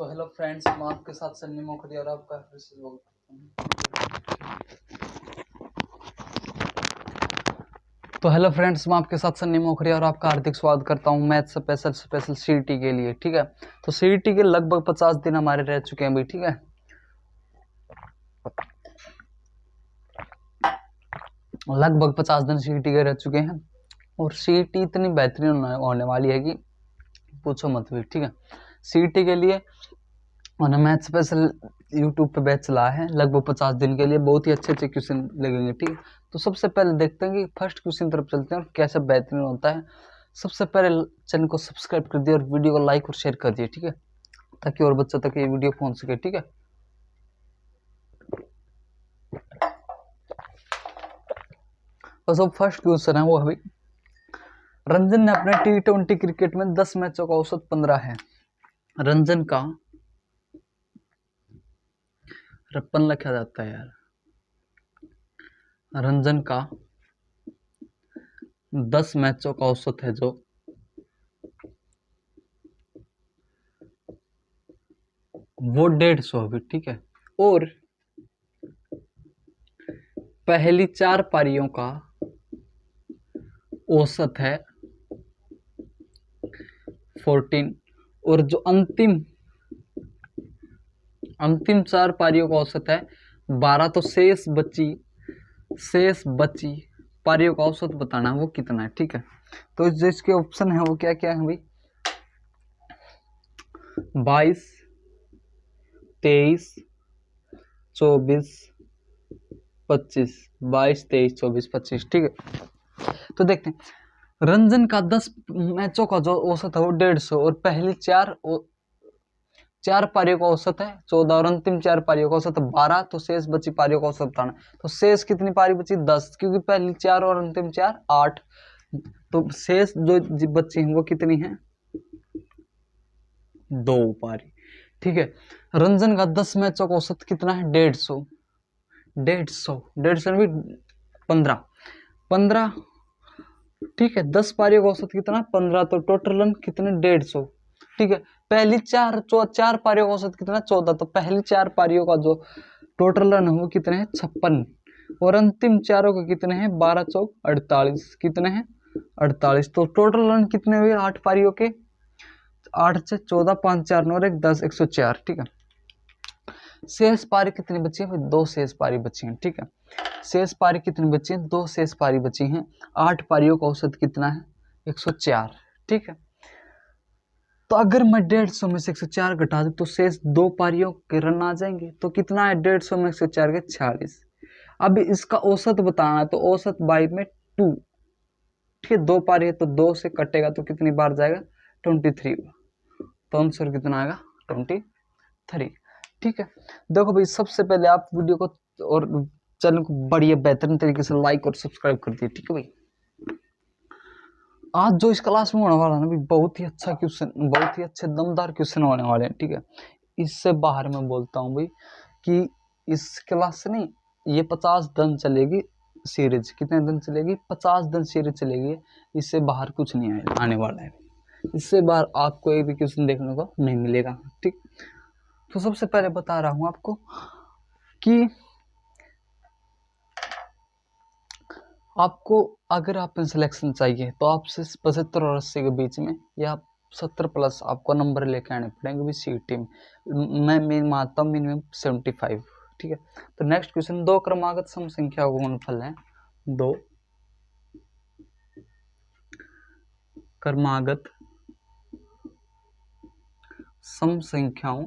तो hello friends, मैं आपके साथ सन्नी मोखरी और आपका फिर से स्वागत करता हूं। तो हेलो फ्रेंड्स, मैं आपके साथ सन्नी मोखरी और आपका हार्दिक स्वागत करता हूं मैथ स्पेशल सीईटी के लिए। ठीक है, तो सीईटी के लगभग 50 दिन हमारे रह चुके हैं भाई। ठीक है, लगभग 50 दिन सीईटी के रह चुके हैं और सीईटी इतनी बेहतरीन होने वाली है कि पूछो मत भी। ठीक है, सीईटी के लिए मैंने मैथ स्पेशल यूट्यूब पे बैच चला है लगभग 50 दिन के लिए। बहुत ही अच्छे क्वेश्चन लगेंगे। ठीक है, तो सबसे पहले देखते हैं कि फर्स्ट क्वेश्चन तरफ चलते हैं और कैसे बेहतरीन होता है। सबसे पहले चैनल को सब्सक्राइब कर दिए और वीडियो को लाइक और शेयर कर दिए। ठीक है, ताकि और बच्चों तक ये वीडियो पहुंच सके। ठीक है, तो सब फर्स्ट क्वेश्चन है वो अभी रंजन ने अपने T20 क्रिकेट में 10 मैचों का औसत 15 है। रंजन का रप्पन लिखा जाता है यार। रंजन का 10 मैचों का औसत है जो वो 150 अभी। ठीक है, और पहली 4 पारियों का औसत है 14 और जो अंतिम 4 पारियों का औसत है 12। तो शेष बची पारियों का औसत बताना है वो कितना है। ठीक है, तो जो इसके ऑप्शन है वो क्या क्या है भाई 22, 23, 24, 25। 22, 23, 24, 25। ठीक है, तो देखते हैं रंजन का 10 मैचों का जो औसत है वो 150 और पहली 4 पारियों का औसत है 14 और अंतिम 4 पारियों का औसत 12। तो शेष बची पारियों का औसत बताना। तो शेष कितनी पारी बची 10, क्योंकि पहली 4 और अंतिम 4 8। तो शेष जो बची है वो कितनी है 2 पारी। ठीक है, रंजन का 10 मैचों का औसत कितना है 150 भी 15। ठीक है, 10 पारियों का औसत कितना 15। तो टोटल रन कितने 150। ठीक है, पहली 4 पारियों का औसत कितना 14। तो पहली 4 पारियों का जो टोटल रन है वो कितने हैं 56 और अंतिम चारों के कितने हैं 12 चौक 48। कितने हैं 48। तो टोटल रन कितने हुए 8 पारियों के 8 से 14, 5, 4, 9 और 1 10 104। ठीक है, शेष पारी कितनी बची है 2 शेष पारी बची हैं। ठीक है, शेष पारी कितनी बची है 2 शेष पारी बची हैं। 8 पारियों का औसत कितना है 104। ठीक है, तो अगर मैं 150 में से 104 घटा दूं तो शेष 2 पारियों के रन आ जाएंगे। तो कितना है 150 में 104 के 46। अब इसका औसत बताना है तो औसत बाई में 2। ठीक है, 2 पारी है तो 2 से कटेगा तो कितनी बार जाएगा 23। तो आंसर कितना आएगा 23। ठीक है, देखो भाई सबसे पहले आप वीडियो को और चैनल को बढ़िया बेहतरीन तरीके से लाइक और सब्सक्राइब कर दिए। ठीक है भाई, आज जो इस क्लास में होने वाला है ना भी बहुत ही अच्छा क्वेश्चन, बहुत ही अच्छे दमदार क्वेश्चन होने वाले हैं। ठीक है, इससे बाहर मैं बोलता हूँ भाई कि इस क्लास से नहीं, ये 50 दिन चलेगी सीरीज। कितने दिन चलेगी 50 दिन सीरीज चलेगी। इससे बाहर कुछ नहीं आने वाला है। इससे बाहर आपको एक भी क्वेश्चन देखने को नहीं मिलेगा। ठीक, तो सबसे पहले बता रहा हूं आपको कि आपको अगर आप सिलेक्शन चाहिए तो आपसे 75 और 80 के बीच में या 70 प्लस आपको नंबर लेके आने पड़ेंगे भी सीईटी में। मैं मानता हूँ मिनिमम 75। ठीक है, तो नेक्स्ट क्वेश्चन 2 क्रमागत सम संख्या का गुणनफल है 2 क्रमागत सम संख्याओं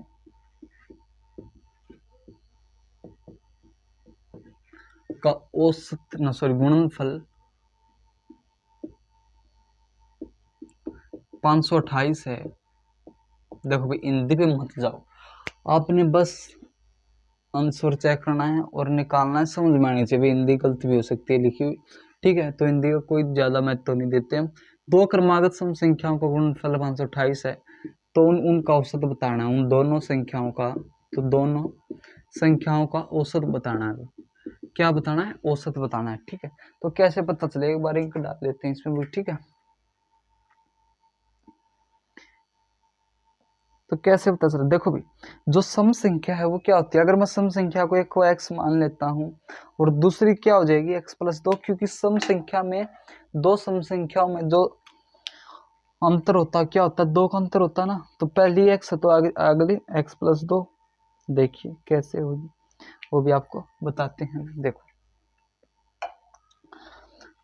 का औसत गुणनफल 528 है। देखो भाई हिंदी पे मत जाओ, आपने बस आंसर चेक करना है और निकालना है। समझ में आनी चाहिए, हिंदी गलती भी हो सकती है लिखी हुई। ठीक है, तो हिंदी का कोई ज्यादा महत्व तो नहीं देते हम। 2 क्रमागत सम संख्याओं का गुणनफल 528 है। तो उनका औसत बताना है, उन दोनों संख्याओं का। तो दोनों संख्याओं का औसत बताना है। क्या बताना है औसत बताना है। ठीक है, तो कैसे पता चलेगा एक बार इंक डाल लेते हैं इसमें भी। ठीक है, तो कैसे पता चला, देखो भी जो सम संख्या है वो क्या होती है, अगर मैं सम संख्या को एक को x मान लेता हूँ और दूसरी क्या हो जाएगी x+2, क्योंकि सम संख्या में दो सम संख्याओं में जो अंतर होता है क्या होता है, दो का अंतर होता है ना, तो पहली x है तो अगली x+2। देखिए कैसे होगी वो भी आपको बताते हैं। देखो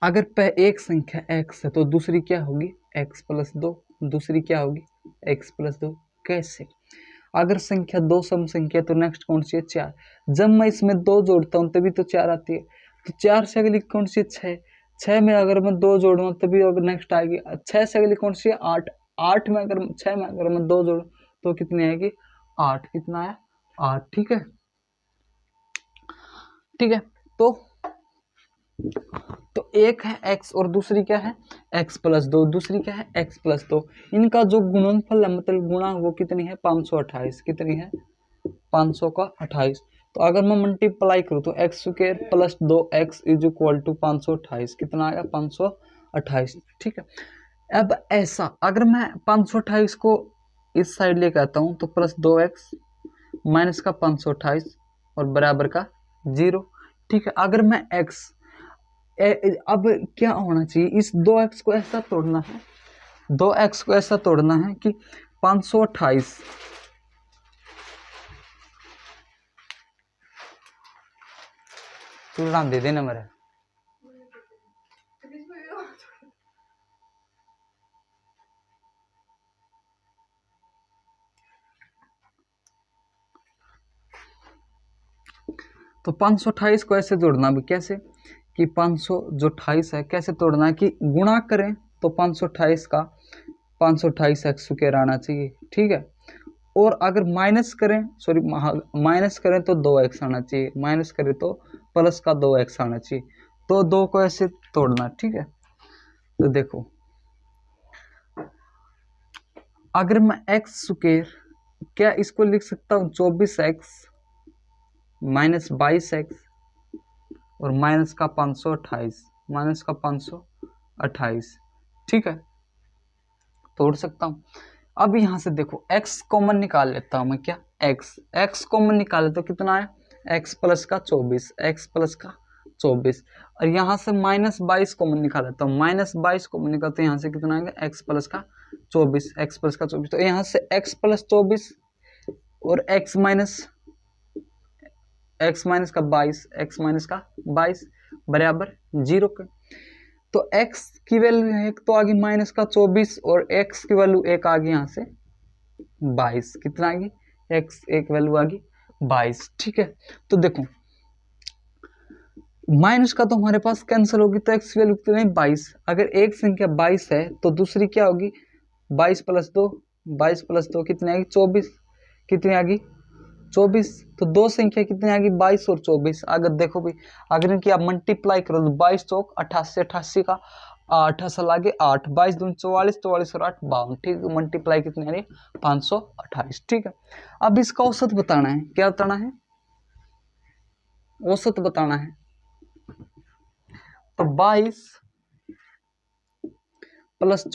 अगर एक संख्या x है तो दूसरी क्या होगी x+2, दूसरी क्या होगी x+2। कैसे, अगर संख्या दो सम संख्या तो नेक्स्ट कौन सी है 4, जब मैं इसमें 2 जोड़ता हूँ तभी तो 4 आती है, तो 4 से अगली कौन सी है 6, 6 में अगर मैं 2 जोड़ूँ तभी अगर नेक्स्ट आएगी, 6 से अगली कौन सी है 8, 8 में अगर 6 में अगर मैं 2 जोड़ूँ तो कितनी आएगी 8, कितना है 8। ठीक है, ठीक है। तो एक है x और दूसरी क्या है x+2, दूसरी क्या है x+2, इनका जो गुणनफल है मतलब गुणा वो कितनी है 528, कितनी है 528। तो अगर मैं मल्टीप्लाई करूँ तो x² + 2x = 528, कितना आएगा 528। ठीक है, अब ऐसा अगर मैं 528 को इस साइड लेकर आता हूँ तो +2x माइनस का 528 और बराबर का 0। ठीक है, अगर मैं x अब क्या होना चाहिए, इस 2x को ऐसा तोड़ना है, 2x को ऐसा तोड़ना है कि 528 तुलना दे देना मेरे, तो 528 को ऐसे जोड़ना भी कैसे कि 528 है कैसे तोड़ना है कि गुणा करें तो 528 का 528x² आना चाहिए। ठीक है, और अगर माइनस करें माइनस करें तो 2x आना चाहिए, माइनस करें तो प्लस का 2x आना चाहिए, तो 2 को ऐसे तोड़ना। ठीक है, तो देखो अगर मैं x² क्या इसको लिख सकता हूँ 24x माइनस 22x और माइनस का 528, माइनस का 528। ठीक है, तोड़ सकता हूँ। अब यहाँ से देखो x कॉमन निकाल लेता हूँ मैं, क्या x कॉमन निकाले तो कितना है x प्लस का 24, x प्लस का 24, और यहाँ से -22 कॉमन निकाल लेता हूँ, -22 कॉमन निकालते हैं यहाँ से कितना आएगा x प्लस का 24, x प्लस का 24, तो यहाँ से x प्लस 24 और x माइनस का 22 बराबर 0 के, तो x की वैल्यू है तो आ गई माइनस का 24 और x की वैल्यू एक आ गई यहाँ से 22, कितना आ गई x एक वैल्यू आ गई 22। ठीक है, तो देखो माइनस का तो हमारे पास कैंसिल होगी तो x की वैल्यू कितनी 22, अगर एक संख्या 22 है तो दूसरी क्या होगी 22 + 2 कितनी आएगी 24, कितनी आ गई 24, तो दो संख्या कितनी आ गई 22 और 24। अगर देखो भी अगर इनकी आप मल्टीप्लाई करो तो 22 चौक 88, 88 का 88 लागे 8, 22 दूनी 44, 44 और 8 52। ठीक है, मल्टीप्लाई कितनी आ रही 528। ठीक है, अब इसका औसत बताना है, क्या बताना है औसत बताना है, तो 22 +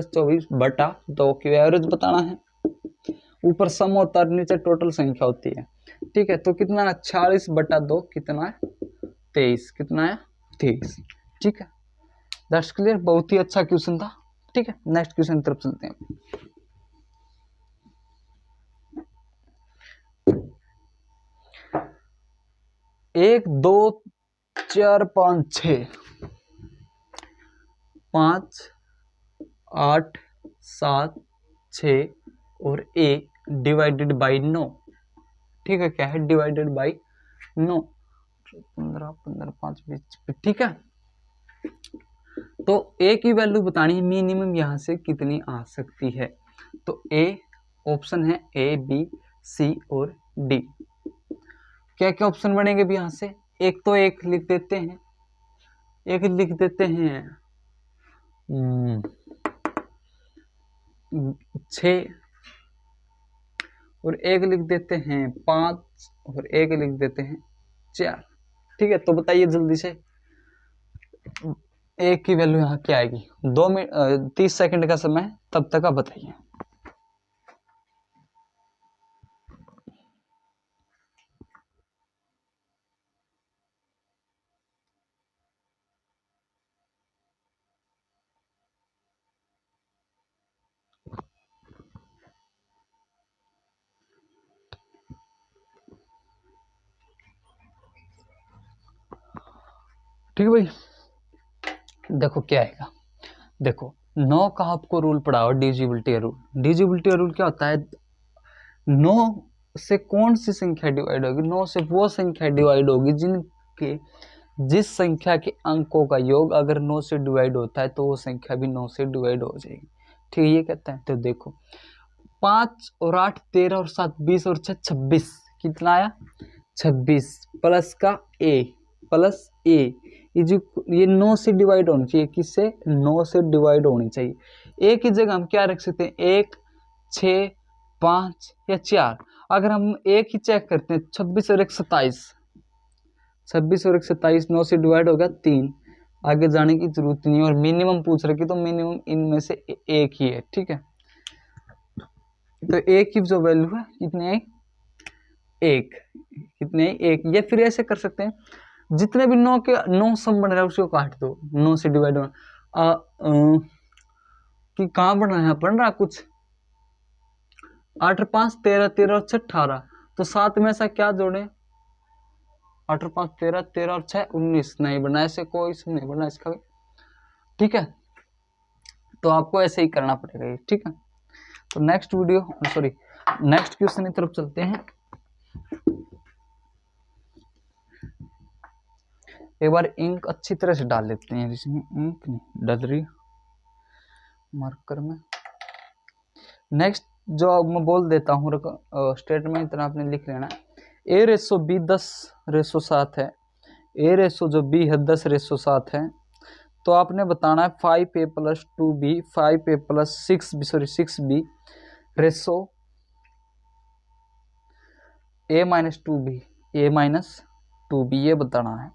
24 बटा 2 की एवरेज बताना है, ऊपर सम होता है नीचे टोटल संख्या होती है। ठीक है, तो कितना है 46 बटा 2 कितना है 23, कितना है 23। ठीक है, दैट्स क्लियर, बहुत ही अच्छा क्वेश्चन था। ठीक है, नेक्स्ट क्वेश्चन की तरफ चलते हैं। 1 2 4 5 6 5 8 7 6 और a डिवाइडेड बाई 9। ठीक है, क्या है डिवाइडेड बाई 9, 15 15 5 20। ठीक है, तो a की वैल्यू बतानी है मिनिमम यहाँ से कितनी आ सकती है, तो a ऑप्शन है a b c और d। क्या क्या ऑप्शन बनेंगे भी यहाँ से, एक तो एक लिख देते हैं, एक लिख देते हैं 6 और एक लिख देते हैं 5 और एक लिख देते हैं 4। ठीक है, तो बताइए जल्दी से एक की वैल्यू यहाँ क्या आएगी, 2 मिनट 30 सेकंड का समय, तब तक आप बताइए। ठीक है भाई। देखो क्या आएगा, देखो 9 का आपको रूल पढ़ा हो, डिविजिबिलिटी रूल। डिविजिबिलिटी रूल क्या होता है, 9 से कौन सी संख्या डिवाइड होगी, 9 से वो संख्या डिवाइड होगी जिनके जिस संख्या के अंकों का योग अगर 9 से डिवाइड होता है तो वो संख्या भी 9 से डिवाइड हो जाएगी। ठीक है, ये कहता है। तो देखो 5 और 8 13 और 7 20 और 6 26, कितना आया 26 प्लस का a प्लस a, ये 9 से डिवाइड होनी चाहिए, किससे 9 से डिवाइड होनी चाहिए। a की जगह हम क्या रख सकते हैं, 1 6 5 या 4। अगर हम एक ही चेक करते हैं, 26 और 1 27, 26 और 1 27, 9 से डिवाइड हो गया 3, आगे जाने की जरूरत नहीं। और मिनिमम पूछ रखी तो मिनिमम इनमें से एक ही है। ठीक है, तो एक की जो वैल्यू है कितनी है, एक, कितने एक। या फिर ऐसे कर सकते हैं, जितने भी 9 के 9 सम बन रहा है उसको काट दो, 9 से डिवाइड होना कि कहाँ बन रहा है, बन रहा कुछ 8 और 5 13 13 और 6 18, तो 7 में ऐसा क्या जोड़े, 8 और 5 13 13 और 6 19, नहीं बना, ऐसे कोई सम नहीं बना इसका भी। ठीक है, तो आपको ऐसे ही करना पड़ेगा ये। ठीक है, तो नेक्स्ट क्वेश्चन की तरफ चलते हैं। एक बार इंक अच्छी तरह से डाल लेते हैं, इसमें इंक नहीं डल रही मार्कर में। नेक्स्ट जो मैं बोल देता हूँ स्टेटमेंट, इतना आपने लिख लेना। a रेसो b 10 रेसो 7 है, a रेसो जो b है 10 रेसो 7 है। तो आपने बताना है 5a plus 2b 5a plus 6b रेसो a माइनस 2b ये बताना है।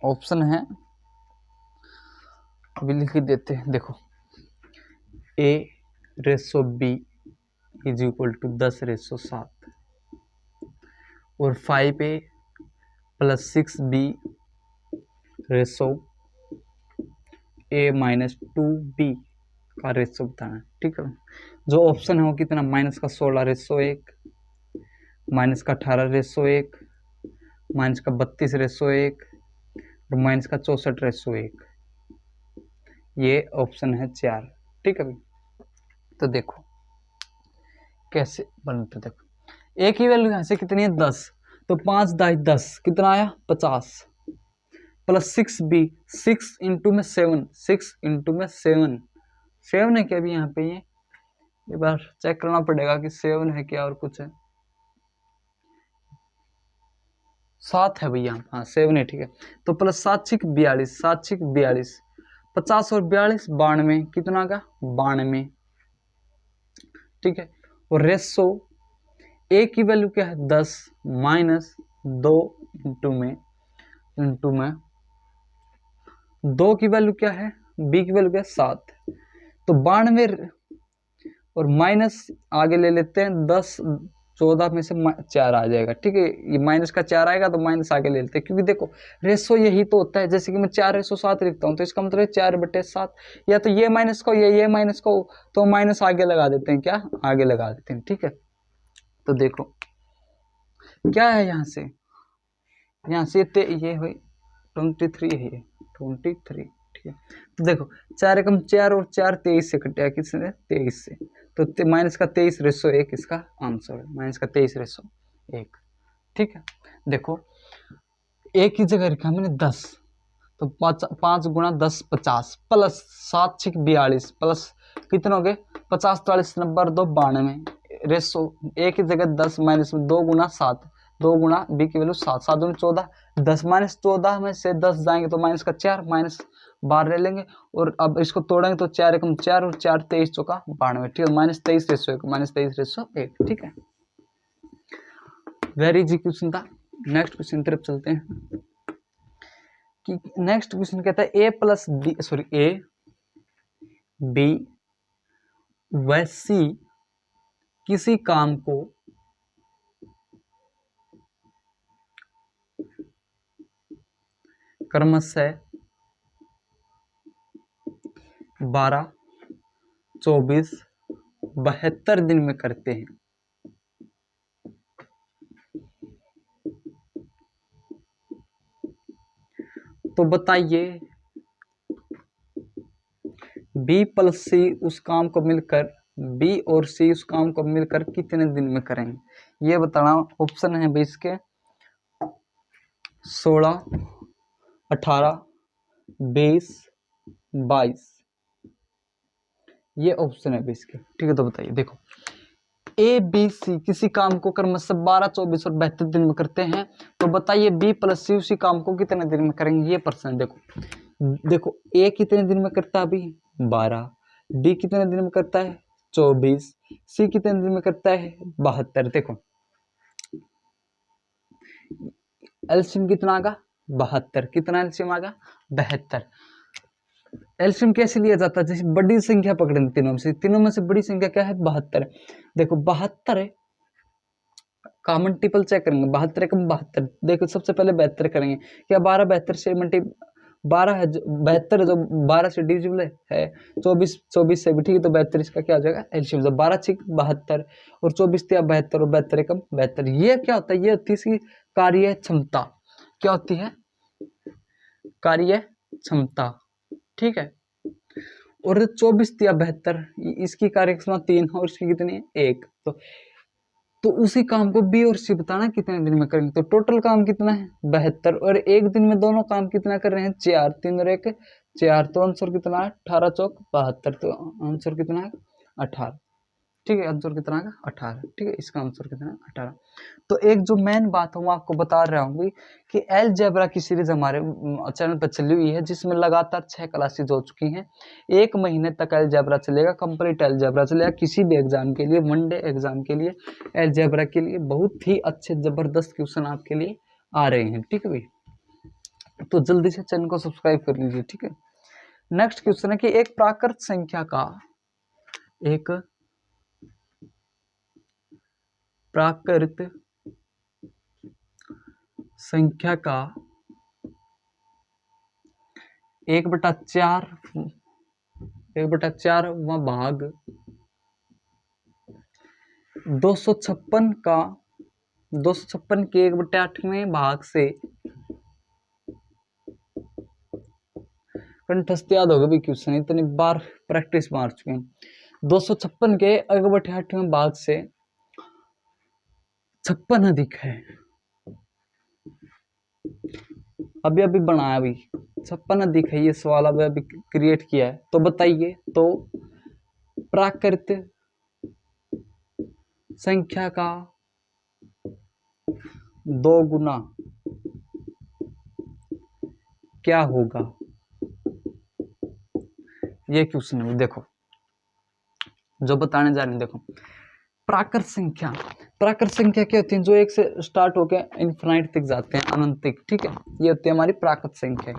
ऑप्शन है, अभी लिख देते हैं। देखो a ratio b is equal to 10 ratio 7 और 5a प्लस 6b रेसो a माइनस 2b का रेसो बताना है। ठीक है, जो ऑप्शन है वो कितना, माइनस का 16 रेसो 1, माइनस का 18 रेसो 1, माइनस का 32 रेसो 1 और माइनस का 64 रेसो 1। ये ऑप्शन है 4। ठीक है भाई, तो देखो कैसे बनते, देखो एक ही वैल्यू यहाँ से कितनी है 10, तो 5 दाई 10 कितना आया 50 प्लस 6b 6 इंटू में 7 6 इंटू में 7 है क्या अभी यहाँ पे, ये बार चेक करना पड़ेगा कि 7 है क्या और कुछ है, 7 है भैया, हाँ 7 है। ठीक है, तो प्लस 7 6 42 7 6 42 50 और 42 92, कितना का 92। ठीक है, और रेसो ए की वैल्यू क्या है 10 माइनस 2 इंटू में 2 की वैल्यू क्या है, बी की वैल्यू क्या है 7, तो 92 और माइनस आगे ले लेते हैं 10 14 में से 4 आ जाएगा। ठीक है, ये माइनस का 4 आएगा तो माइनस आगे ले लेते हैं, क्योंकि देखो रेसो यही तो होता है, जैसे कि मैं 4 रेसो 7 लिखता हूँ तो इसका मतलब 4/7, या तो ये माइनस को ये माइनस को, तो माइनस आगे लगा देते हैं, क्या आगे लगा देते हैं। ठीक है, तो देखो क्या है यहाँ से ये हुई 23 है, ये 23। ठीक है, तो देखो 4 एकम 4 और 4 23 से कटा, किसने 23 से, तो माइनस का 23 रेसो 1 इसका आंसर है, माइनस का 23 रेसो 1। ठीक है, देखो एक की जगह रखा मैंने 10, तो 5 गुणा 10 50 प्लस 7 6 42 प्लस कितने हो गए 50 43 90 2 92 रेसो एक की जगह 10 माइनस 2 गुणा 7 2 गुणा बी की वैल्यू 7 7 दूनी 14 10 माइनस 14 में से 10 जाएंगे तो माइनस का 4 माइनस 12 ले लेंगे, और अब इसको तोड़ेंगे तो 4 एकम 4 और 4 23 चौका 92। ठीक है, माइनस 23 रेसो 1 माइनस 23 रेसो 1। ठीक है, वेरी इजी क्वेश्चन था। नेक्स्ट क्वेश्चन तरफ चलते हैं कि नेक्स्ट क्वेश्चन कहता है ए बी व सी किसी काम को क्रमशः 12 24 72 दिन में करते हैं। तो बताइए बी प्लस सी उस काम को मिलकर, बी और सी उस काम को मिलकर कितने दिन में करेंगे, ये बताना। ऑप्शन है भाई इसके 16, 18, 20, 22, ये ऑप्शन है भाई इसके। ठीक है, तो बताइए, देखो ए बी सी किसी काम को क्रमशः 12, 24 और 72 दिन में करते हैं, तो बताइए बी प्लस सी उसी काम को कितने दिन में करेंगे, ये प्रश्न। देखो ए कितने दिन में करता है अभी 12, डी कितने दिन में करता है 24, सी कितने दिन में करता है 72। देखो एलसीएम कितना आगा 72, कितना एलसीएम आगा 72। एलसीएम कैसे लिया जाता है, जैसे बड़ी संख्या पकड़े तीनों में से बड़ी संख्या क्या है 72। देखो 72 का मल्टीपल चेक करेंगे, 72 कम 72। देखो सबसे पहले 72 करेंगे, क्या 12 72 से 12 है, 72 जो 12 से डिविजिबल है, 24 से भी, ठीक है, तो 72 इसका क्या हो जाएगा एलसीएम। जब 12 6 72 और 24 दिया 72 और 72 कम 72। ये क्या होता है, ये होती है इसकी कार्य क्षमता। क्या होती है, कार्य क्षमता। ठीक है, और 24 दिया 72, इसकी कार्य क्षमता 3 और इसकी कितनी है 1। तो उसी काम को बी और सी बताना कितने दिन में करेंगे। तो टोटल काम कितना है 72, और एक दिन में दोनों काम कितना कर रहे हैं 4, 3 और 1 4, तो आंसर कितना है 18 चौक 72, तो आंसर कितना है 18। ठीक है, आंसर कितना है 18। ठीक है, इसका आंसर कितना है 18। तो एक जो मेन बात है वो आपको बता रहा हूँ कि अलजेब्रा की सीरीज हमारे चैनल पर चली हुई है, जिसमें लगातार 6 क्लासेज हो चुकी हैं। 1 महीने तक अलजेब्रा चलेगा, कंप्लीट अलजेब्रा चलेगा। किसी भी एग्जाम के लिए, वनडे एग्जाम के लिए, अलजेब्रा के लिए बहुत ही अच्छे जबरदस्त क्वेश्चन आपके लिए आ रहे हैं। ठीक है भाई, तो जल्दी से चैनल को सब्सक्राइब कर लीजिए। ठीक है, नेक्स्ट क्वेश्चन है कि एक प्राकृत संख्या का, एक प्राकृत संख्या का 1/4 भाग 256 का 256 के 1/8वें भाग से, कंठस्थ याद होगा भी क्वेश्चन, इतनी बार प्रैक्टिस मार चुके हैं। 256 के 1/8वें भाग से 56 अधिक है, अभी बनाया, अभी 56 अधिक है, ये सवाल अभी क्रिएट किया है। तो बताइए, तो प्राकृत संख्या का 2 गुना क्या होगा, ये क्वेश्चन है। देखो जो बताने जा रहे हैं, देखो प्राकृत संख्या क्या होती है, जो 1 से स्टार्ट होकर इनफिनाइट तक जाते हैं, अनंत तक। ठीक है, ये होती है हमारी प्राकृत संख्या।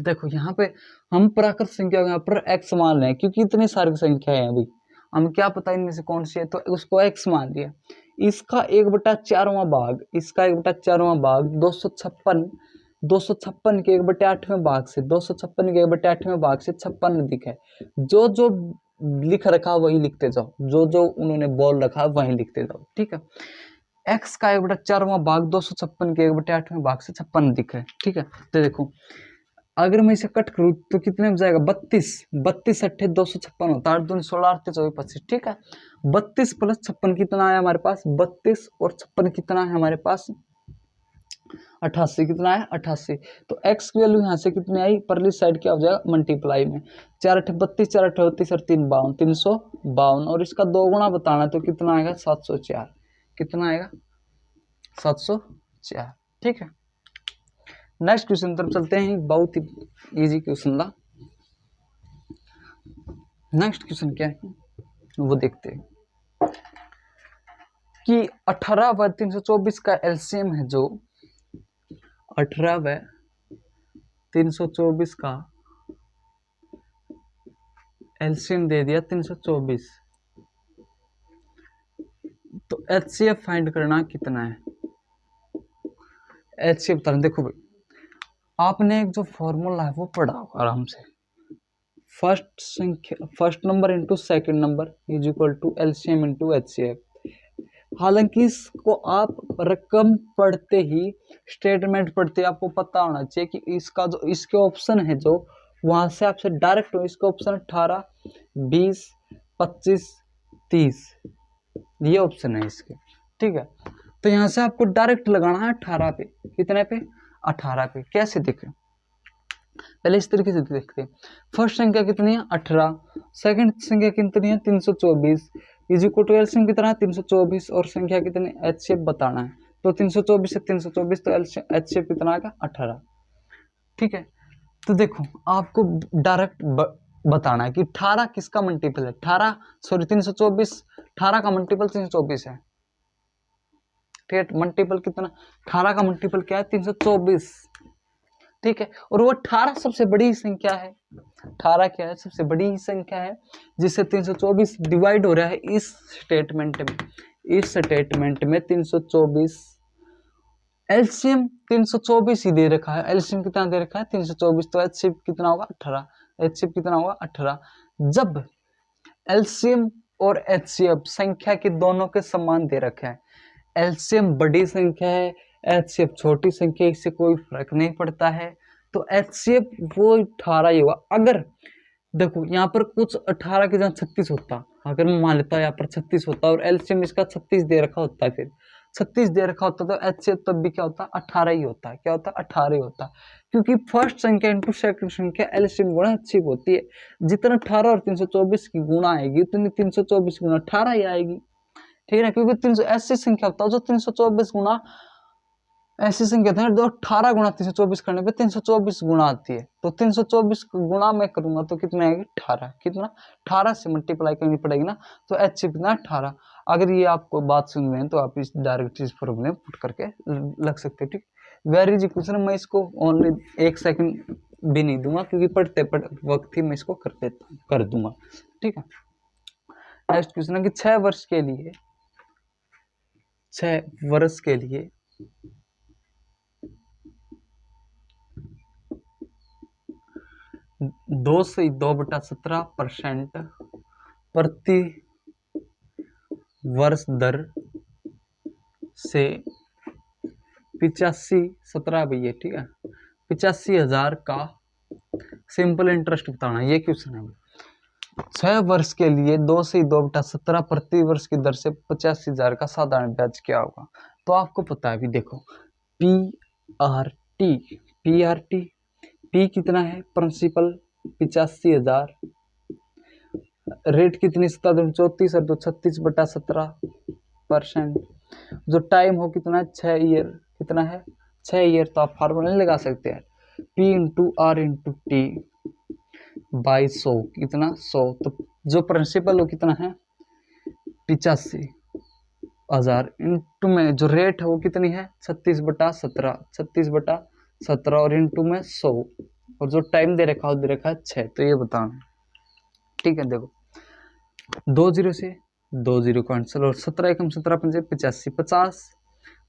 देखो यहाँ पे हम प्राकृत संख्या यहाँ पर x मान रहे हैं, क्योंकि इतनी सारी संख्या है, अभी हम क्या पता इनमें से कौन सी है, तो उसको x मान लिया। इसका 1/4वां भाग, इसका 1/4वां भाग 256 के 1/8वें भाग से, 256 के 1/8वें भाग से 56 अधिक है। जो जो लिख रखा वही लिखते जाओ, जो जो उन्होंने बोल रखा वही लिखते जाओ। ठीक है, x का 1/4वां भाग 256 के 1/8वें भाग से 56 अधिक है। ठीक है, तो देखो अगर मैं इसे कट करूँ तो कितने में जाएगा 32, 32 अट्ठे 256 होता है, 8 दूनी 16, 8 24 25। ठीक है, 32 प्लस 56 कितना है हमारे पास 32, और 56 कितना है हमारे पास 88, कितना है 88। तो x की वैल्यू यहाँ से कितनी आई, परली साइड क्या हो जाएगा मल्टीप्लाई में, 4 अट्ठे 32, 4 अट्ठे 32 और 3 52, 352, और इसका 2 गुना बताना तो कितना आएगा 704, कितना आएगा 704। ठीक है, नेक्स्ट क्वेश्चन तरफ चलते हैं, बहुत ही इजी क्वेश्चन था। नेक्स्ट क्वेश्चन क्या है वो देखते हैं कि 18 व 324 का एलसीएम है, जो 18 व 324 का एलसीएम दे दिया 324, तो एचसीएफ फाइंड करना कितना है। एचसीएफ तरह देखो भाई, आपने एक जो फॉर्मूला है वो पढ़ा होगा आराम से, first number into second number is equal to LCM into HCF. हालांकि इसको आप रकम पढ़ते ही, स्टेटमेंट पढ़ते ही आपको पता होना चाहिए कि इसका जो इसके ऑप्शन है जो वहां से आपसे डायरेक्ट इसका ऑप्शन 18, 20, 25, 30 ये ऑप्शन है इसके। ठीक है, तो यहाँ से आपको डायरेक्ट लगाना है 18 पे। कितने पे? 18 पे। कैसे देखें, पहले इस तरीके से देखते हैं। फर्स्ट संख्या कितनी है? 18। सेकंड संख्या कितनी है? 324। इज इक्वल टू एलसीएम कितना है? 324। और संख्या कितनी? एचसीएफ बताना है। तो 324 से 324, तो एचसीएफ कितना आएगा? 18। ठीक है, तो देखो आपको डायरेक्ट बताना है कि 18 किसका मल्टीपल है। 324, 18 का मल्टीपल 324 है। ठीक है, मल्टीपल कितना? 18 का मल्टीपल क्या है? 324। ठीक है, और वो 18 सबसे बड़ी संख्या है। 18 क्या है? सबसे बड़ी संख्या है, जिससे 324 डिवाइड हो रहा है इस स्टेटमेंट में। इस स्टेटमेंट में 324 एलसीएम 324 ही दे रखा है। एलसीएम कितना दे रखा है? 324। तो एचसीएफ कितना होगा? 18। एचसीएफ कितना होगा? 18। जब एलसीएम और एचसीएफ संख्या के दोनों के समान दे रखे हैं, एलसीएम बड़ी संख्या है, एचसीएफ छोटी संख्या, इससे कोई फर्क नहीं पड़ता है, तो एचसीएफ वो 18 ही होगा। अगर देखो यहाँ पर कुछ 18 के जहाँ 36 होता, अगर मैं मान लेता यहाँ पर 36 होता और एलसीएम इसका 36 दे रखा होता है, फिर 36 दे रखा होता तो एचसीएफ तब भी क्या होता? 18 ही होता है। क्या होता? 18 ही होता, क्योंकि फर्स्ट संख्या इंटू सेकंड संख्या एलसीएम गुणा एचसीएफ होती है। जितना 18 और 324 की गुणा आएगी उतनी 324 गुणा 18 ही आएगी। ठीक है ना, क्योंकि 300 ऐसी संख्या होता है जो 324 गुणा ऐसी संख्या है जो 18 गुणा 324 करने पे 324 गुणा आती है। तो 324 गुणा मैं करूंगा तो कितना आएगी? 18। कितना? 18 से मल्टीप्लाई करनी पड़ेगी ना, तो एच कितना? 18। अगर ये आपको बात सुन में तो आप इस डायरेक्ट इस फॉर्मूले में पुट करके लग सकते हो। ठीक, वेरी इजी क्वेश्चन। मैं इसको ओनली 1 सेकंड भी नहीं दूंगा, क्योंकि पढ़ते वक्त ही मैं इसको कर दूंगा। ठीक है, नेक्स्ट क्वेश्चन है कि 6 वर्ष के लिए 2 से 2/17% प्रति वर्ष दर से 85 भैया, ठीक है, 85,000 का सिंपल इंटरेस्ट बताना। ये क्वेश्चन है। 6 वर्ष के लिए 2 से 2/17 प्रति वर्ष की दर से 85,000 का साधारण ब्याज क्या होगा? तो आपको पता है, अभी देखो पी कितना है? प्रिंसिपल 85,000, रेट कितनी? 37.34 और 36/17%। जो टाइम हो कितना है? 6 ईयर। कितना है? 6 ईयर। तो आप फार्मूला नहीं लगा सकते हैं, P into R into T by 100। कितना? 100। तो जो प्रिंसिपल हो कितना है? 85,000 इंटू में जो रेट है वो कितनी है? 36/17 और इंटू में 100, और जो टाइम दे रखा है 6। तो ये बताना। ठीक है, देखो 2 0 से 2 0 कैंसिल, और 17 एकम 17 पंजे 85,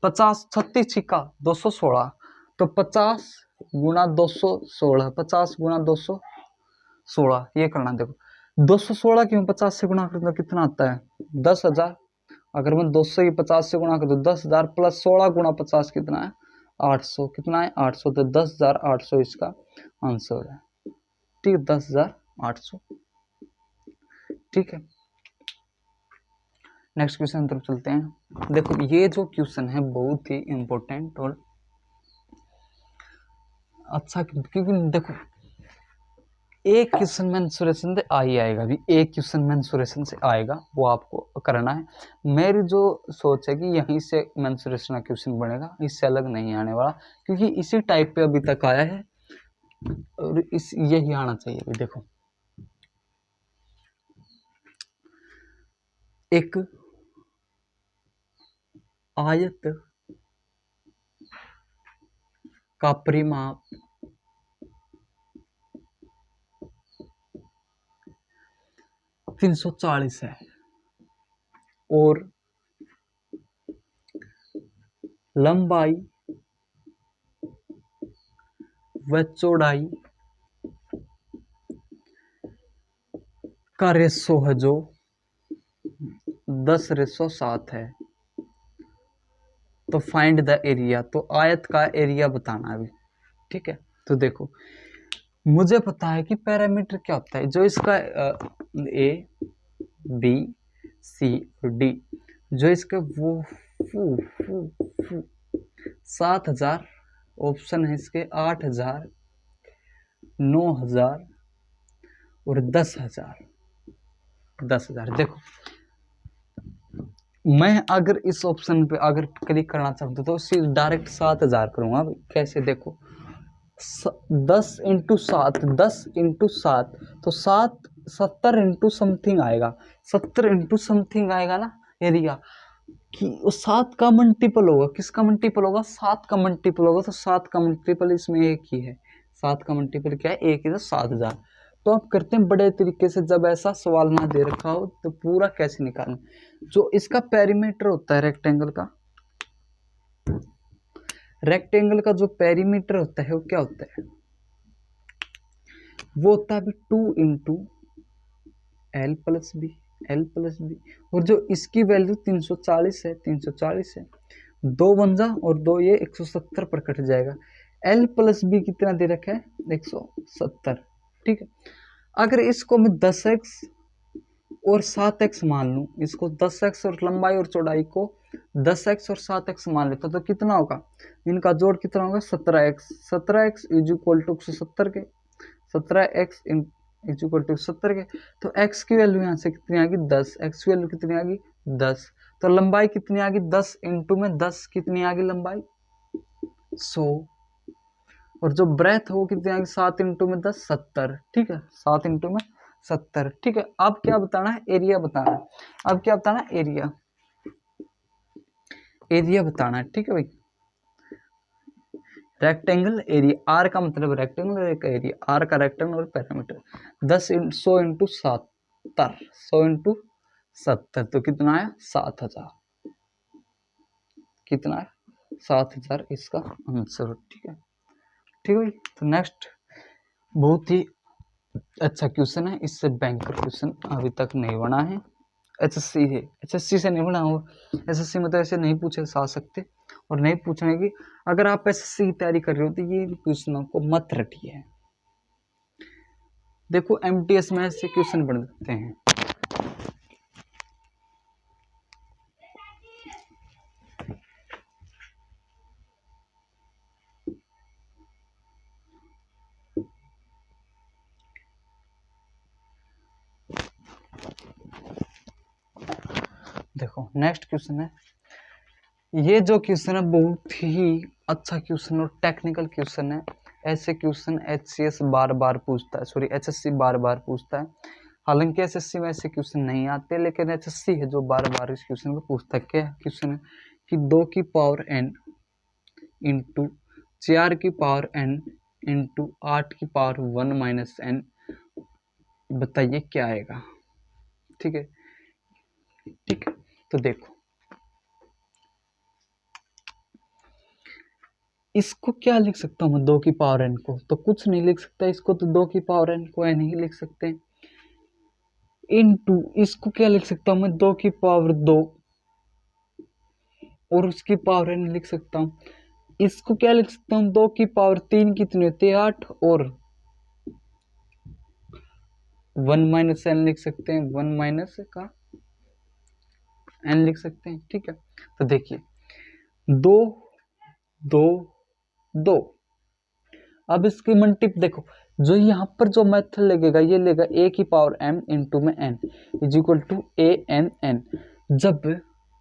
50 36 छिक्का 216। तो 50 गुणा 216, 50 गुणा 216 ये करना। देखो 216 की मैं 50 से गुणा करूँ तो कितना आता है? 10,000। अगर मैं 200 की 50 से गुणा करूँ तो 10,000 प्लस 16 गुणा 50 कितना है? 800। कितना है? 800। तो 10,800 इसका आंसर है। ठीक है, 10,800। ठीक है, नेक्स्ट क्वेश्चन तरफ चलते हैं। देखो ये जो क्वेश्चन है बहुत ही इंपॉर्टेंट और अच्छा, क्योंकि देखो एक क्वेश्चन मेंसुरेशन से आ ही आएगा, भी एक क्वेश्चन मेंसुरेशन से आएगा, वो आपको करना है। मेरी जो सोच है कि यहीं से मेंसुरेशन का क्वेश्चन बनेगा, इससे अलग नहीं आने वाला, क्योंकि इसी टाइप पे अभी तक आया है और यही आना चाहिए। भी देखो एक आयत का परिमाप 340 है और लंबाई व चौड़ाई का रेशो है जो 10:7 है। तो फाइंड द एरिया, तो आयत का एरिया बताना अभी। ठीक है, तो देखो मुझे पता है कि पैरामीटर क्या होता है, जो इसका ए बी सी और डी, जो इसका वो फू फू फू 7,000 ऑप्शन है इसके, 8,000, 9,000 और 10,000। 10,000 देखो, मैं अगर इस ऑप्शन पे अगर क्लिक करना चाहता तो सिर्फ डायरेक्ट 7,000 करूँगा। कैसे देखो, 10 इंटू 7, 10 इंटू 7 तो 70 इंटू समथिंग आएगा, 70 इंटू समथिंग आएगा ना एरिया, कि 7 का मल्टीपल होगा। किसका मल्टीपल होगा? 7 का मल्टीपल होगा। तो 7 का मल्टीपल इसमें एक ही है, 7 का मल्टीपल क्या है? एक ही, तो 7,000। तो आप करते हैं बड़े तरीके से, जब ऐसा सवाल ना दे रखा हो तो पूरा कैसे निकालें। जो इसका पेरीमीटर होता है रेक्टेंगल का, रेक्टेंगल का जो पेरीमीटर होता है वो क्या होता है? वो होता है 2 into L plus B, L plus B. और जो इसकी वैल्यू 340 है, 340 है, 2 बन जा और 2 ये 170 पर कट जाएगा। एल प्लस बी कितना दे रखा है? 170। ठीक है, अगर इसको मैं 10x और 7x मान लूँ, इसको 10x और लंबाई और चौड़ाई को 10x और 7x मान लेता तो कितना होगा? इनका जोड़ कितना होगा? 17x। 17x is equal to 170 के, 17x इज इक्वल टू 70 के। तो x की वैल्यू यहाँ से कितनी आ गई? 10। x की वैल्यू कितनी आ गई? 10। तो लंबाई कितनी आ गई? 10 इंटू में 10 कितनी आ गई लंबाई? 100। और जो ब्रेथ है वो कितनी आ गई? 7 इंटू में 10, 70। ठीक है, 7 इंटू में 70। ठीक है, अब क्या बताना है? एरिया बताना है। अब क्या बताना है? एरिया, एरिया बताना है। ठीक है भाई, रेक्टेंगल एरिया, आर का मतलब रेक्टेंगल का एरिया, आर का रेक्टेंगल और पैरामीटर 100 इंटू 70, 100 इंटू 70 तो कितना आया? 7,000। कितना है? 7,000 इसका आंसर। ठीक है, ठीक है भाई। तो नेक्स्ट बहुत ही अच्छा क्वेश्चन है, इससे बैंकर क्वेश्चन अभी तक नहीं बना है। एचएससी है, एचएससी से नहीं बना हो, एचएससी में तो ऐसे नहीं पूछे जा सकते और नहीं पूछने की। अगर आप एचएससी की तैयारी कर रहे हो तो ये क्वेश्चनों को मत रटिए। देखो एमटीएस में ऐसे क्वेश्चन बन सकते हैं। देखो नेक्स्ट क्वेश्चन है, ये जो क्वेश्चन है बहुत ही अच्छा क्वेश्चन और टेक्निकल क्वेश्चन है। ऐसे क्वेश्चन एचसीएस बार बार पूछता है, सॉरी एचएससी बार बार पूछता है। हालांकि एसएससी में ऐसे क्वेश्चन नहीं आते, लेकिन एचएससी है जो बार बार इस क्वेश्चन को पूछता है। क्या क्वेश्चन है कि 2 की पावर n इंटू 4 की पावर n इंटू 8 की पावर 1 माइनस n, बताइए क्या आएगा। ठीक है, ठीक है, तो देखो इसको क्या लिख सकता हूँ मैं? 2 की पावर n को तो कुछ नहीं लिख सकता इसको, तो 2 की पावर n को n ही लिख सकते हैं। इनटू इसको क्या लिख सकता हूँ मैं? 2 की पावर 2 और उसकी पावर n लिख सकता हूँ। इसको क्या लिख सकता हूँ? 2 की पावर 3 कितनी होती है? 8 और 1 माइनस n लिख सकते हैं, 1 माइनस का n लिख सकते हैं। ठीक है, तो देखिए 2 2 2, अब इसकी मल्टीप देखो, जो यहाँ पर जो मेथड लगेगा ये लेगा a की पावर m इंटू में n is equal to a n n। जब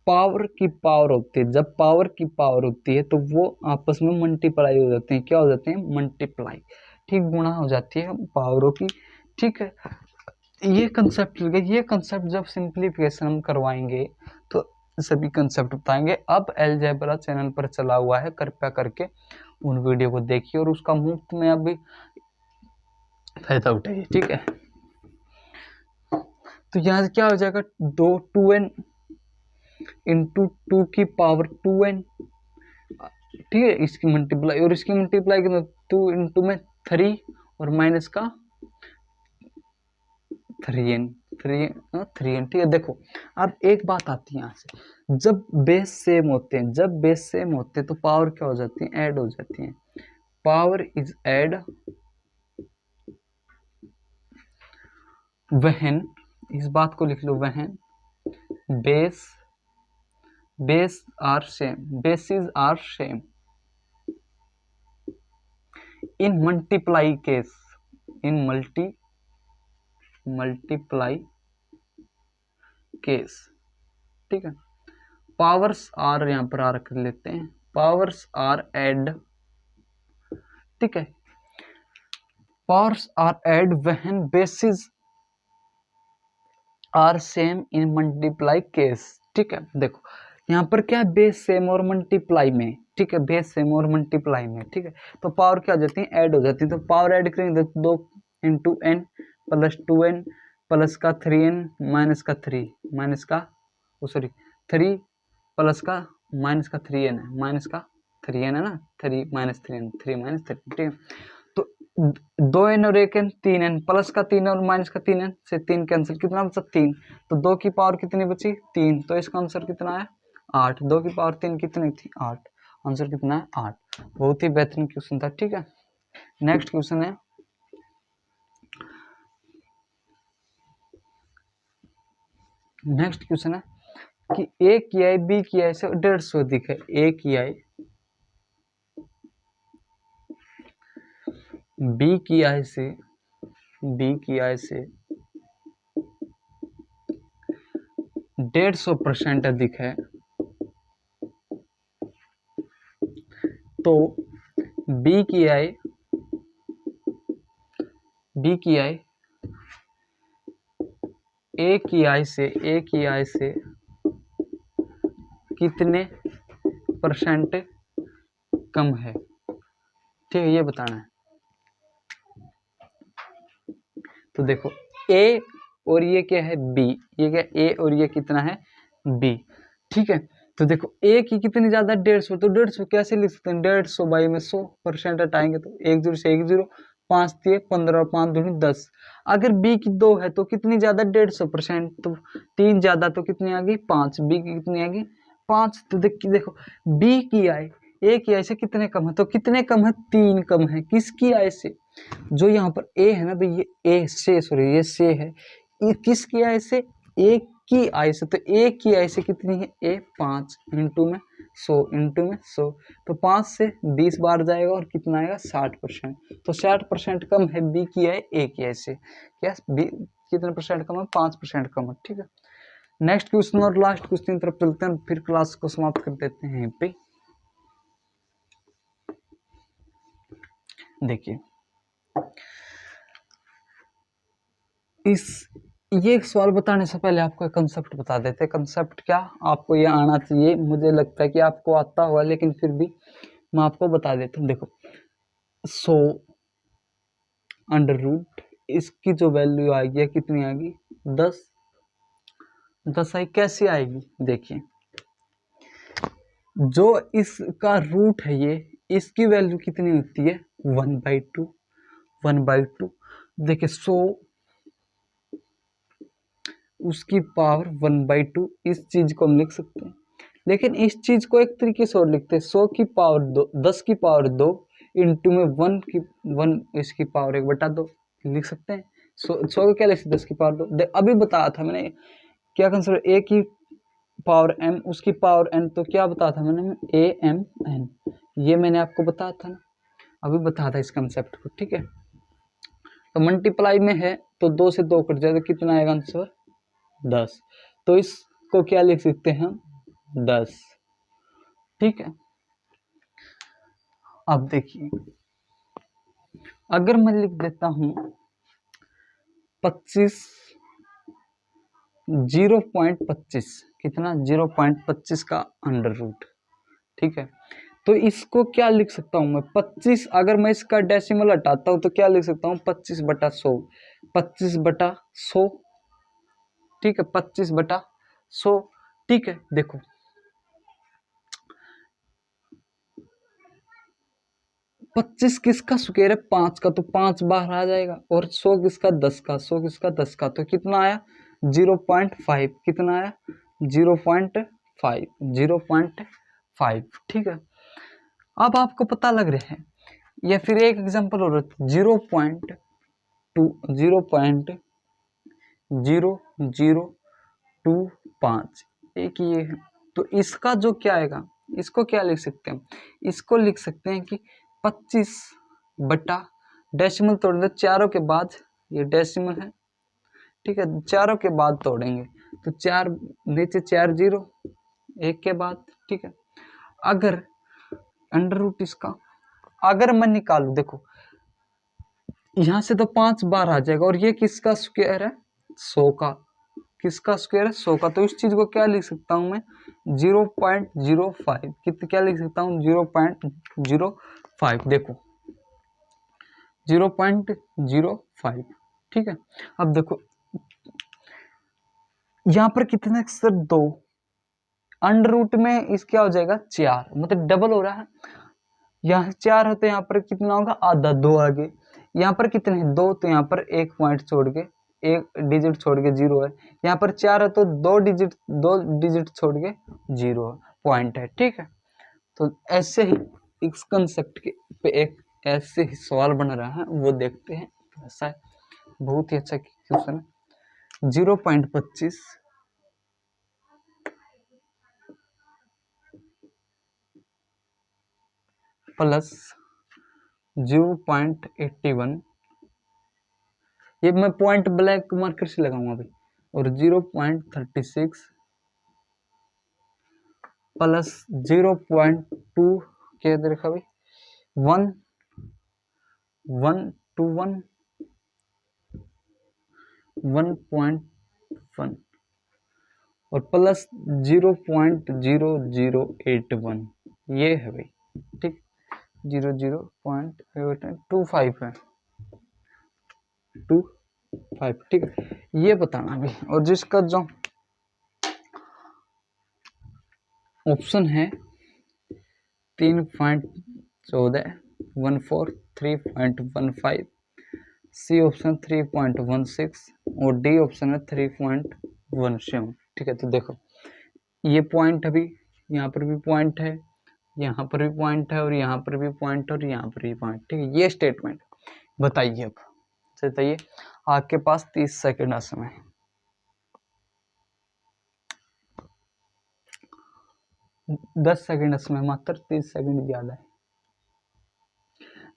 पावर की पावर होती है, जब पावर की पावर होती है तो वो आपस में मल्टीप्लाई हो जाते हैं। क्या हो जाते हैं? मल्टीप्लाई। ठीक, गुणा हो जाती है पावरों की। ठीक है, ये कंसेप्ट लगे, ये कंसेप्ट जब सिंप्लीफिकेशन हम करवाएंगे तो सभी कंसेप्ट बताएंगे। अब अलजेब्रा चैनल पर चला हुआ है, कृपया करके उन वीडियो को देखिए और उसका मुफ्त में अभी फायदा उठाइए। ठीक है, तो यहाँ से क्या हो जाएगा? 2n इंटू 2 की पावर 2n। ठीक है, इसकी मल्टीप्लाई और इसकी मल्टीप्लाई कितना? 2 इंटू में 3 और माइनस का 3n। ठीक है, देखो अब एक बात आती है यहाँ से, जब बेस सेम होते हैं, जब बेस सेम होते हैं तो पावर क्या हो जाती है, ऐड हो जाती है। पावर इज ऐड व्हेन, इस बात को लिख लो, when base are same, basis are same in multiply case, in multiply case. ठीक है, पावर्स आर यहां पर आर कर लेते हैं, पावर्स आर ऐड, ठीक है, powers are add when basis are same in multiply case. ठीक है, देखो यहाँ पर क्या है, बेस सेम और मल्टीप्लाई में, ठीक है, बेस सेम और मल्टीप्लाई में, ठीक है, तो पावर क्या हो जाती है, ऐड हो जाती है। तो पावर ऐड करेंगे तो 2 into N plus 2n plus का 3n माइनस का 3 माइनस का सॉरी 3 प्लस का माइनस का 3n है, माइनस का 3n है ना, 3 माइनस 3n 3 माइनस 3, ठीक है। तो 2n और 1n 3n प्लस का 3 और माइनस का 3n से 3 कैंसिल, कितना बचा 3, तो 2 की पावर कितनी बची 3, तो इसका आंसर कितना है 8, 2 की पावर 3 कितनी थी 8, आंसर कितना है 8। बहुत ही बेहतरीन क्वेश्चन था, ठीक है। नेक्स्ट क्वेश्चन है, नेक्स्ट क्वेश्चन है कि ए की आई बी की आई से 150 अधिक है, ए की आई बी की आई से 150% अधिक है, तो बी की आई ए की आई से कितने परसेंट कम है, ठीक है, ये बताना है। तो देखो ए और ये क्या है बी, ये क्या ए और ये कितना है बी, ठीक है। तो देखो ए की कितनी ज्यादा 150, तो 150 कैसे लिख सकते हैं, 150 बाई में 100% हटाएंगे तो 1 0 से 1 0, 5 दिए 15 और 5 दूनी 10। अगर बी की 2 है तो कितनी ज्यादा 150%, तो 3 ज्यादा तो कितनी आ गई 5, बी की कितनी आ गई 5। तो देखो बी की आई ए की आई से कितने कम है, तो कितने कम है 3 कम है, किसकी आई से, जो यहाँ पर ए है ना भाई, ये ए से सॉरी ये से है, ये किसकी आई से, ए की आई से, तो ए की आई से कितनी है ए 5 इंटू में 100 तो 5 से 20 बार जाएगा और कितना आएगा 60%, तो 60% कम है बी की आई ए की आई से, क्या बी कितने परसेंट कम है 5% कम है, ठीक है। नेक्स्ट क्वेश्चन और लास्ट क्वेश्चन की तरफ चलते हैं, फिर क्लास को समाप्त कर देते हैं यहीं पे। देखिए ये सवाल बताने से पहले आपको एक कंसेप्ट बता देते हैं। कंसेप्ट क्या, आपको ये आना चाहिए, मुझे लगता है कि आपको आता होगा, लेकिन फिर भी मैं आपको बता देता हूँ। देखो 100 अंडर रूट, इसकी जो वैल्यू आएगी कितनी आएगी 10 आई, कैसे आएगी, देखिए जो इसका रूट है ये, इसकी वैल्यू कितनी होती है 1/2। देखिए 100 उसकी पावर 1/2, इस चीज को हम लिख सकते हैं, लेकिन इस चीज को एक तरीके से और लिखते हैं 100 की पावर 2, 10 की पावर 2 इंटू में 1 इसकी पावर 1/2 लिख सकते हैं। 100 को क्या लिख सकते 10 की पावर 2, अभी बताया था मैंने क्या कंसिडर, ए की पावर m उसकी पावर n, तो क्या बताया था मैंने a m n, ये मैंने आपको बताया था ना, अभी बताया था इस कंसेप्ट को, ठीक है। तो मल्टीप्लाई में है तो 2 से 2 कट जाए तो कितना आएगा आंसर 10, तो इसको क्या लिख सकते हैं हम 10, ठीक है। अब देखिए अगर मैं लिख देता हूं 25 0.25, कितना 0.25 का अंडर रूट, ठीक है। तो इसको क्या लिख सकता हूं मैं 25, अगर मैं इसका डेसिमल हटाता हूं तो क्या लिख सकता हूं 25/100, 25/100, ठीक है 25/100, ठीक है। देखो 25 किसका स्क्वायर है 5 का, तो 5 बाहर आ जाएगा, और 100 किसका 10 का, 100 किसका 10 का, तो कितना आया 0.5, कितना आया 0.5, 0.5, ठीक है। अब आपको पता लग रहा है, या फिर एक एग्जांपल और 0.025 एक ये है। तो इसका जो क्या आएगा, इसको क्या लिख सकते हैं, इसको लिख सकते हैं कि 25 बटा डेसिमल तोड़ दे चारों के बाद, ये डेसिमल है, ठीक है, चारों के बाद तोड़ेंगे तो 4 नीचे 4 0 1 के बाद, ठीक है। अगर अंडर रूट इसका अगर मैं निकालू, देखो यहां से तो 5 बार आ जाएगा, और ये किसका स्क्वायर है, 100 का, किसका स्क्वायर है, 100 का। तो इस चीज को क्या लिख सकता हूं मैं, 0.05, कितने क्या लिख सकता हूँ, 0.05, देखो 0.05, ठीक है। अब देखो यहाँ पर कितने अक्षर, 2, अंडर रूट में इस क्या हो जाएगा 4, मतलब डबल हो रहा है। यहाँ 4 होते, यहाँ पर कितना होगा, आधा, 2 आगे। यहाँ पर कितने हैं, 2, तो यहाँ पर एक पॉइंट छोड़ के, एक डिजिट छोड़ के 0 है। यहाँ पर 4 है तो 2 डिजिट छोड़ के 0 पॉइंट है, ठीक है। तो ऐसे ही इस कंसेप्ट के पे एक ऐसे ही सवाल बन रहा है, वो देखते हैं। ऐसा है, बहुत ही अच्छा क्वेश्चन है। 0.25 प्लस 0.81, ये मैं पॉइंट ब्लैक मार्कर से लगाऊंगा अभी, और 0.36 प्लस 0.2 क्या दे रखा भाई, 1.1 और प्लस 0.0081, ये है भाई, ठीक, 0.25 है, 25, ठीक है, ये बताना अभी। और जिसका जो ऑप्शन है 3.14 3.15, सी ऑप्शन 3.16 और डी ऑप्शन है 3.17, ठीक है। तो देखो ये पॉइंट अभी यहाँ पर भी पॉइंट है, यहाँ पर भी पॉइंट है, और यहाँ पर भी पॉइंट और यहाँ पर भी पॉइंट, ठीक है। ये स्टेटमेंट बताइए, अब बताइए, आपके पास 30 सेकेंड का समय है। 10 सेकेंड इसमें, मात्र 30 सेकेंड ज़्यादा है।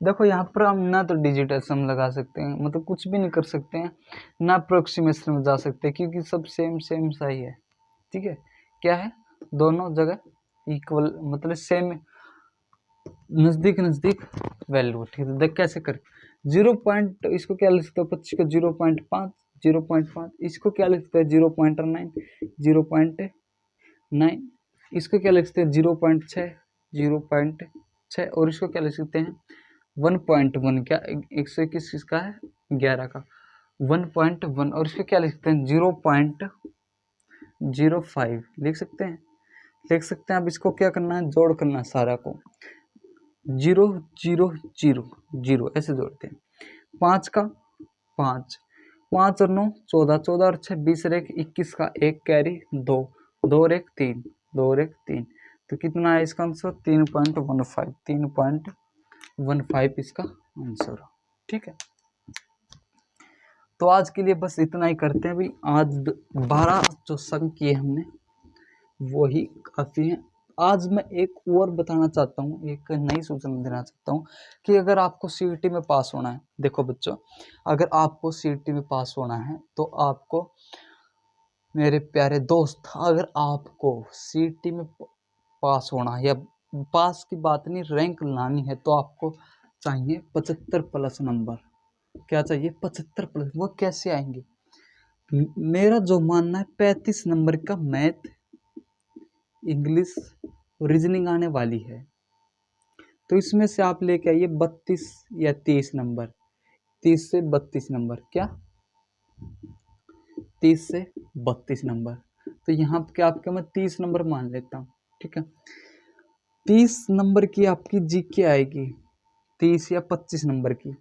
देखो यहाँ पर हम ना तो डिजिटल सम लगा सकते हैं, मतलब कुछ भी नहीं कर सकते हैं, ना अप्रोक्सीमेशन में जा सकते हैं, क्योंकि सब सेम सा ही है, ठीक है। क्या है, दोनों जगह इक्वल, मतलब सेम, नज़दीक वैल्यू, ठीक है। देख कैसे कर, 0 पॉइंट, इसको क्या लिख सकते हो, 25 को 0.5, 0.5, इसको क्या लिख सकते हैं 0.9, 0.9, इसको क्या लिख सकते हैं 0.6, 0.6, और इसको क्या लिख सकते हैं 1.1, क्या 121 किसका है, 11 का, 1.1, और इसको क्या लिख सकते हैं 0.05 लिख सकते हैं, अब इसको क्या करना है, जोड़ करना है सारा को, 0 0 0 0 ऐसे जोड़ते हैं। 5 का 5, 5 और 9 14, 14 और 6 20 और 1 21 का, एक कैरी 2, 2 और 1 3, 2 और 1 3, तो कितना है इसका आंसर 3.15, 3.15 इसका आंसर, ठीक है। तो आज के लिए बस इतना ही करते हैं भाई, आज 12 जो सम किए हमने वही काफ़ी है। आज मैं एक और बताना चाहता हूँ, एक नई सूचना देना चाहता हूँ कि अगर आपको सीईटी में पास होना है, देखो बच्चों, अगर आपको सीईटी में पास होना है तो आपको, मेरे प्यारे दोस्त, अगर आपको सीईटी में पास होना है, या पास की बात नहीं, रैंक लानी है, तो आपको चाहिए 75 प्लस नंबर। क्या चाहिए, 75 प्लस। वो कैसे आएंगे, मेरा जो मानना है 35 नंबर का मैथ, इंग्लिश, रीजनिंग आने वाली है, तो इसमें से आप लेके आइए 32 या 30 नंबर, 30 से 32 नंबर, क्या 30 से 32 नंबर, तो यहाँ पे आपके मैं 30 नंबर मान लेता हूँ, ठीक है। 30 नंबर की आपकी जीके आएगी, 30 या 25 नंबर की,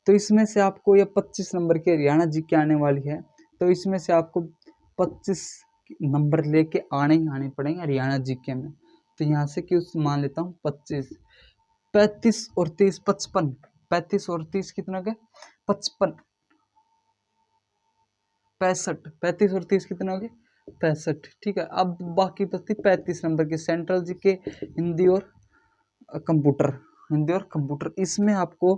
तो इसमें से आपको, या 25 नंबर की हरियाणा जीके आने वाली है, तो इसमें से आपको 25 नंबर लेके आने ही आने पड़ेंगे हरियाणा जीके में। तो यहाँ से कि मान लेता हूँ 25, 35 और 30 55, 35 और 30 कितना हो गया 55, 65, 35 और 30 कितना हो गया 65। ठीक है, अब बाकी बचती 35 नंबर की सेंट्रल जीके हिंदी और कंप्यूटर, हिंदी और कंप्यूटर। इसमें आपको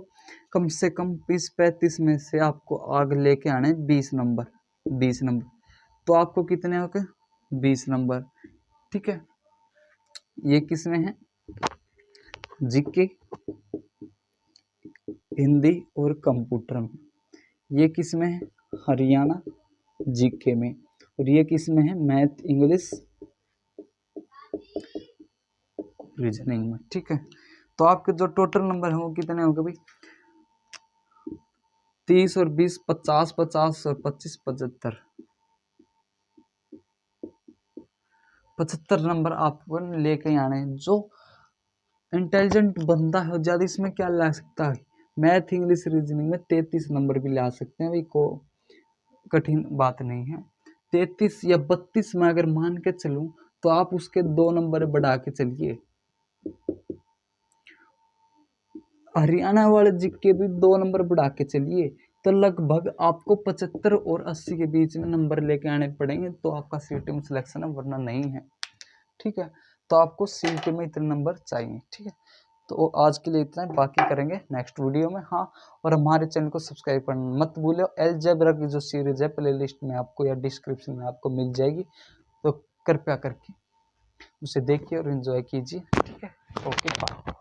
कम से कम 35 में से आपको आगे लेके आने 20 नंबर, 20 नंबर। तो आपको कितने हो गए 20 नंबर। ठीक है, ये किस में है जीके हिंदी और कंप्यूटर में। ये किस में है हरियाणा जीके में। और ये किस में है मैथ इंग्लिश रीजनिंग में। ठीक है, तो आपके जो टोटल नंबर है वो कितने होंगे भाई 30 और 20 50, 50 और 25 75, 75 नंबर आपको लेके आने हैं। जो इंटेलिजेंट बंदा है ज़्यादा इसमें क्या ला सकता है मैथ इंग्लिश रीजनिंग में 33 नंबर भी ला सकते हैं भाई, को कठिन बात नहीं है। 33 या 32 में अगर मान के चलूं तो आप उसके 2 नंबर बढ़ा के चलिए। हरियाणा वाले जीके भी 2 नंबर बढ़ा के चलिए, तो लगभग आपको 75 और 80 के बीच में नंबर लेके आने पड़ेंगे, तो आपका सीटी में सिलेक्शन है, वरना नहीं है। ठीक है, तो आपको सीटी में इतने नंबर चाहिए। ठीक है, तो आज के लिए इतना है, बाकी करेंगे नेक्स्ट वीडियो में। हाँ, और हमारे चैनल को सब्सक्राइब करना मत भूलो। अलजेब्रा की जो सीरीज है प्लेलिस्ट में आपको या डिस्क्रिप्शन में आपको मिल जाएगी, तो कृपया करके उसे देखिए और एंजॉय कीजिए। ठीक है, ओके बाय।